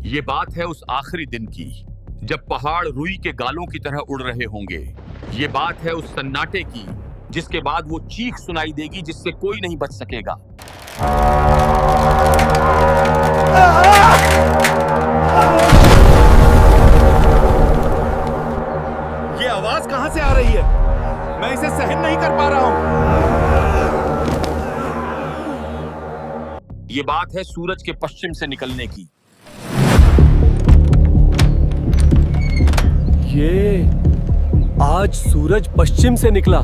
یہ بات ہے اس آخری دن کی جب پہاڑ روئی کے گالوں کی طرح اڑ رہے ہوں گے. یہ بات ہے اس سناٹے کی جس کے بعد وہ چیخ سنائی دے گی جس سے کوئی نہیں بچ سکے گا. یہ آواز کہاں سے آ رہی ہے؟ میں اسے سہن نہیں کر پا رہا ہوں. یہ بات ہے سورج کے پشچم سے نکلنے کی. یہ آج سورج پشچم سے نکلا،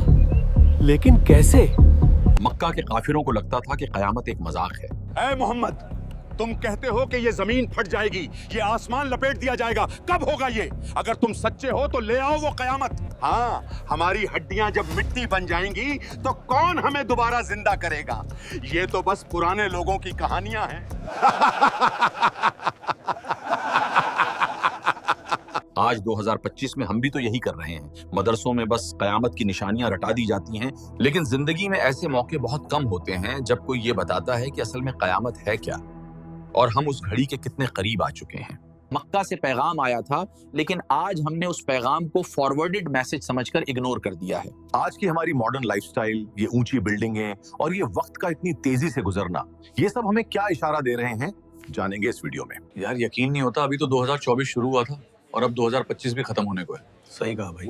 لیکن کیسے؟ مکہ کے کافروں کو لگتا تھا کہ قیامت ایک مذاق ہے. اے محمد، تم کہتے ہو کہ یہ زمین پھٹ جائے گی، یہ آسمان لپیٹ دیا جائے گا. کب ہوگا یہ؟ اگر تم سچے ہو تو لے آؤ وہ قیامت. ہاں، ہماری ہڈیاں جب مٹی بن جائیں گی تو کون ہمیں دوبارہ زندہ کرے گا؟ یہ تو بس پرانے لوگوں کی کہانیاں ہیں. آج 2025 میں ہم بھی تو یہی کر رہے ہیں. مدرسوں میں بس قیامت کی نشانیاں رٹا دی جاتی ہیں، لیکن زندگی میں ایسے موقع بہت کم ہوتے ہیں جب کوئی یہ بتاتا ہے کہ اصل میں قیامت ہے کیا اور ہم اس گھڑی کے کتنے قریب آ چکے ہیں. مکہ سے پیغام آیا تھا، لیکن آج ہم نے اس پیغام کو فارورڈڈ میسج سمجھ کر اگنور کر دیا ہے. آج کی ہماری ماڈرن لائف سٹائل، یہ اونچی بلڈنگیں اور یہ وقت کا اتنی تیزی سے گزرنا، یہ سب ہمیں کیا اشارہ دے رہے ہیں جانیں گے اس ویڈیو میں. یار یقین نہیں ہوتا، ابھی تو 2024 شروع ہوا تھا اور اب 2025 بھی ختم ہونے کو ہے. صحیح کہا بھائی،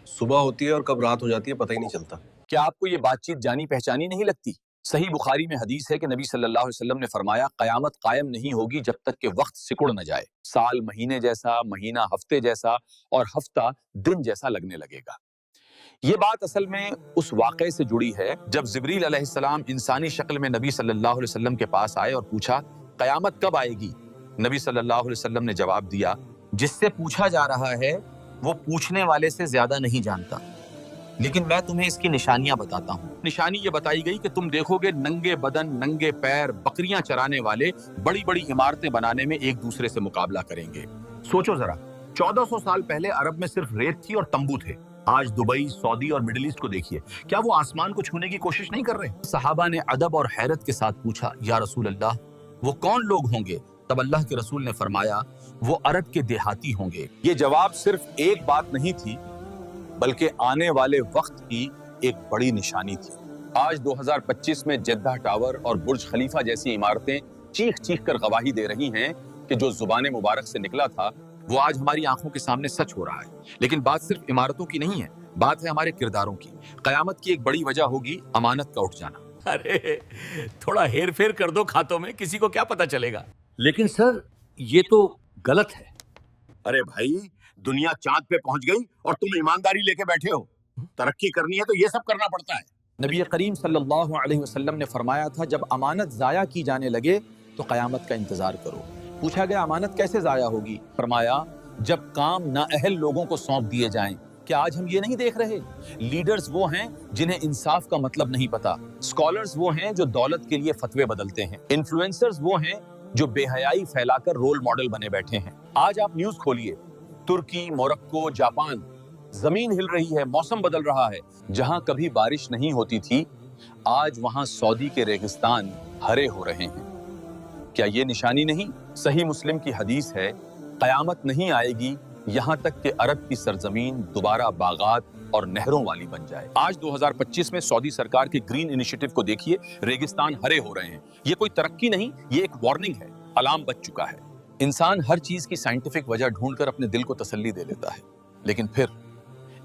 صبح ہوتی ہے اور کب رات ہو جاتی ہے پتہ ہی نہیں چلتا. کیا آپ کو یہ بات چیت جانی پہچانی نہیں لگتی؟ صحیح بخاری میں حدیث ہے کہ نبی صلی اللہ علیہ وسلم نے فرمایا قیامت قائم نہیں ہوگی جب تک کہ وقت سکڑ نہ جائے. سال مہینے جیسا، مہینہ ہفتے جیسا اور ہفتہ دن جیسا لگنے لگے گا. یہ بات اصل میں اس واقعے سے جڑی ہے جب جبریل علیہ السلام انسانی شکل میں نبی صلی اللہ علیہ وسلم کے پاس آئے اور پوچھا قیامت کب آئے گی؟ نبی صلی اللہ علیہ وسلم نے جواب دیا جس سے پوچھا جا رہا ہے وہ پوچھنے والے سے زیادہ نہیں جانتا، لیکن میں تمہیں اس کی نشانیاں بتاتا ہوں. نشانی یہ بتائی گئی کہ تم دیکھو گے ننگے بدن، ننگے پیر، بکریاں چرانے والے بڑی بڑی عمارتیں بنانے میں ایک دوسرے سے مقابلہ کریں گے. سوچو ذرا، 1400 سال پہلے عرب میں صرف ریت تھی اور تمبو تھے. آج دبئی، سعودی اور مڈل ایسٹ کو دیکھیے، کیا وہ آسمان کو چھونے کی کوشش نہیں کر رہے؟ صحابہ نے ادب اور حیرت کے ساتھ پوچھا یا رسول اللہ وہ کون لوگ ہوں گے؟ تب اللہ کے رسول نے فرمایا وہ عرب کے دیہاتی ہوں گے. یہ جواب صرف ایک بات نہیں تھی بلکہ آنے والے وقت کی ایک بڑی نشانی تھی. آج 2025 میں جدہ ٹاور اور برج خلیفہ جیسی عمارتیں چیخ چیخ کر گواہی دے رہی ہیں کہ جو زبان مبارک سے نکلا تھا وہ آج ہماری آنکھوں کے سامنے سچ ہو رہا ہے. لیکن بات صرف عمارتوں کی نہیں ہے، بات ہے ہمارے کرداروں کی. قیامت کی ایک بڑی وجہ ہوگی امانت کا اٹھ جانا. ارے تھوڑا ہیر پھیر کر دو کھاتوں میں، کسی کو کیا پتا چلے گا. لیکن سر یہ تو غلط ہے. ارے بھائی، دنیا چاند پہ پہنچ گئی اور تم ایمانداری لے کے بیٹھے ہو. ترقی کرنی ہے تو یہ سب کرنا پڑتا ہے. نبی کریم صلی اللہ علیہ وسلم نے فرمایا تھا جب امانت ضائع کی جانے لگے تو قیامت کا انتظار کرو. پوچھا گیا امانت کیسے ضائع ہوگی؟ فرمایا جب کام نااہل لوگوں کو سونپ دیے جائیں. کیا آج ہم یہ نہیں دیکھ رہے؟ لیڈرز وہ ہیں جنہیں انصاف کا مطلب نہیں پتا، اسکالرز وہ ہیں جو دولت کے لیے فتوے بدلتے ہیں، انفلوئنسرز وہ ہیں جو بے حیائی پھیلا کر رول ماڈل بنے بیٹھے ہیں. آج آپ نیوز کھولیے، ترکی، موروکو، جاپان، زمین ہل رہی ہے، موسم بدل رہا ہے. جہاں کبھی بارش نہیں ہوتی تھی آج وہاں سعودی کے ریگستان ہرے ہو رہے ہیں. کیا یہ نشانی نہیں؟ صحیح مسلم کی حدیث ہے قیامت نہیں آئے گی یہاں تک کہ عرب کی سرزمین دوبارہ باغات اور نہروں والی بن جائے. آج 2025 میں سعودی سرکار کے گرین انیشیٹو کو دیکھیے، ریگستان ہرے ہو رہے ہیں. یہ کوئی ترقی نہیں، یہ ایک وارننگ ہے، الارم بج چکا ہے. انسان ہر چیز کی سائنٹیفک وجہ ڈھونڈ کر اپنے دل کو تسلی دے لیتا ہے، لیکن پھر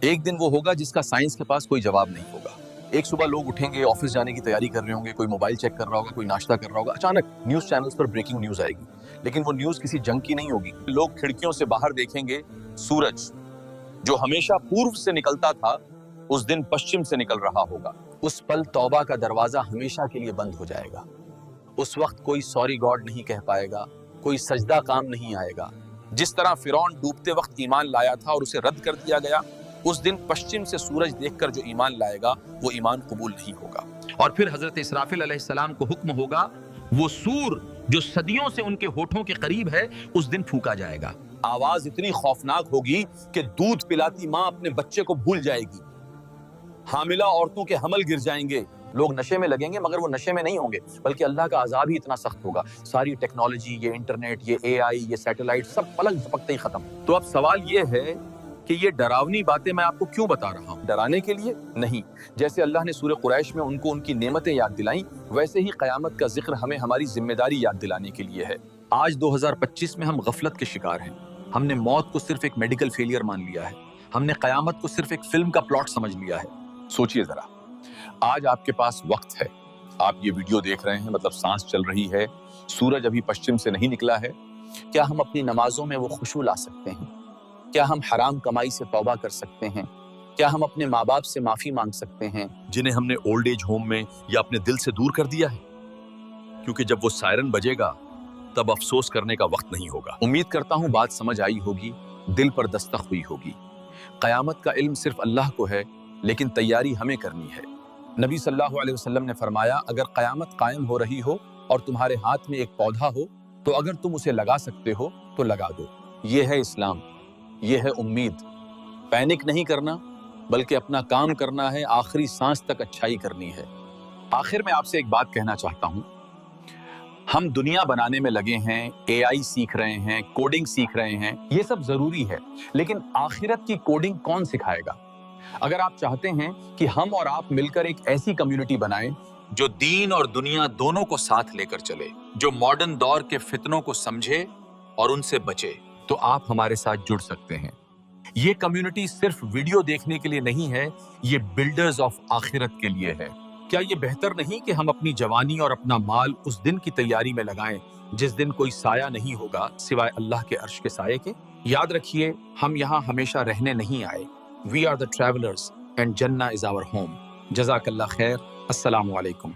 ایک دن وہ ہوگا جس کا سائنس کے پاس کوئی جواب نہیں ہوگا. ایک صبح لوگ اٹھیں گے، آفس جانے کی تیاری کر رہے ہوں گے، کوئی موبائل چیک کر رہا ہوگا، کوئی ناشتہ کر رہا ہوگا، اچانک نیوز چینلز پر بریکنگ نیوز آئے گی. لیکن وہ نیوز کسی جنگ کی نہیں ہوگی. لوگ کھڑکیوں سے باہر دیکھیں گے سورج جو ہمیشہ پورب سے نکلتا تھا اس دن پشچم سے نکل رہا ہوگا. اس پل توبہ کا دروازہ ہمیشہ کے لیے بند ہو جائے گا. اس وقت کوئی سوری گاڈ نہیں کہہ پائے گا، کوئی سجدہ کام نہیں آئے گا. جس طرح فرعون ڈوبتے وقت ایمان لایا تھا اور اسے رد کر دیا گیا، اس دن پشچم سے سورج دیکھ کر جو ایمان لائے گا وہ ایمان قبول نہیں ہوگا. اور پھر حضرت اسرافیل علیہ السلام کو حکم ہوگا وہ سور جو صدیوں سے ان کے ہونٹوں کے قریب ہے اس دن پھونکا جائے گا. آواز اتنی خوفناک ہوگی کہ دودھ پلاتی ماں اپنے بچے کو بھول جائے گی. حاملہ عورتوں کے حمل گر جائیں گے، لوگ نشے میں لگیں گے مگر وہ نشے میں نہیں ہوں گے، بلکہ اللہ کا عذاب ہی اتنا سخت ہوگا. ساری ٹیکنالوجی، یہ انٹرنیٹ، یہ اے آئی، یہ سیٹلائٹ، سب پلک جھپکتے ہی ختم. تو اب سوال یہ ہے کہ یہ ڈراؤنی باتیں میں آپ کو کیوں بتا رہا ہوں؟ ڈرانے کے لیے نہیں. جیسے اللہ نے سورہ قریش میں ان کو ان کی نعمتیں یاد دلائیں، ویسے ہی قیامت کا ذکر ہمیں ہماری ذمہ داری یاد دلانے کے لیے ہے. آج 2025 میں ہم غفلت کے شکار ہیں. ہم نے موت کو صرف ایک میڈیکل فیلئر مان لیا ہے. ہم نے قیامت کو صرف ایک فلم کا پلاٹ سمجھ لیا ہے. سوچئے ذرا، آج آپ کے پاس وقت ہے، آپ یہ ویڈیو دیکھ رہے ہیں، مطلب سانس چل رہی ہے، سورج ابھی پشچم سے نہیں نکلا ہے. کیا ہم اپنی نمازوں میں وہ خشوع لا سکتے ہیں؟ کیا ہم حرام کمائی سے توبہ کر سکتے ہیں؟ کیا ہم اپنے ماں باپ سے معافی مانگ سکتے ہیں جنہیں ہم نے اولڈ ایج ہوم میں یا اپنے دل سے دور کر دیا ہے؟ کیونکہ جب وہ سائرن بجے گا تب افسوس کرنے کا وقت نہیں ہوگا. امید کرتا ہوں بات سمجھ آئی ہوگی، دل پر دستک ہوئی ہوگی. قیامت کا علم صرف اللہ کو ہے، لیکن تیاری ہمیں کرنی ہے. نبی صلی اللہ علیہ وسلم نے فرمایا، اگر قیامت قائم ہو رہی ہو اور تمہارے ہاتھ میں ایک پودا ہو تو اگر تم اسے لگا سکتے ہو تو لگا دو. یہ ہے اسلام، یہ ہے امید. پینک نہیں کرنا بلکہ اپنا کام کرنا ہے، آخری سانس تک اچھائی کرنی ہے. آخر میں آپ سے ایک بات کہنا چاہتا ہوں. ہم دنیا بنانے میں لگے ہیں، اے آئی سیکھ رہے ہیں، کوڈنگ سیکھ رہے ہیں، یہ سب ضروری ہے، لیکن آخرت کی کوڈنگ کون سکھائے گا؟ اگر آپ چاہتے ہیں کہ ہم اور آپ مل کر ایک ایسی کمیونٹی بنائیں جو دین اور دنیا دونوں کو ساتھ لے کر چلے، جو ماڈرن دور کے فتنوں کو سمجھے اور ان سے بچے، تو آپ ہمارے ساتھ جڑ سکتے ہیں. یہ کمیونٹی صرف ویڈیو دیکھنے کے لیے نہیں ہے، یہ بلڈرز آف آخرت کے لیے ہے. کیا یہ بہتر نہیں کہ ہم اپنی جوانی اور اپنا مال اس دن کی تیاری میں لگائیں جس دن کوئی سایہ نہیں ہوگا سوائے اللہ کے عرش کے سائے کے؟ یاد رکھیے، ہم یہاں ہمیشہ رہنے نہیں آئے. We are the travelers and Jannah is our home. جزاک اللہ خیر. السلام علیکم.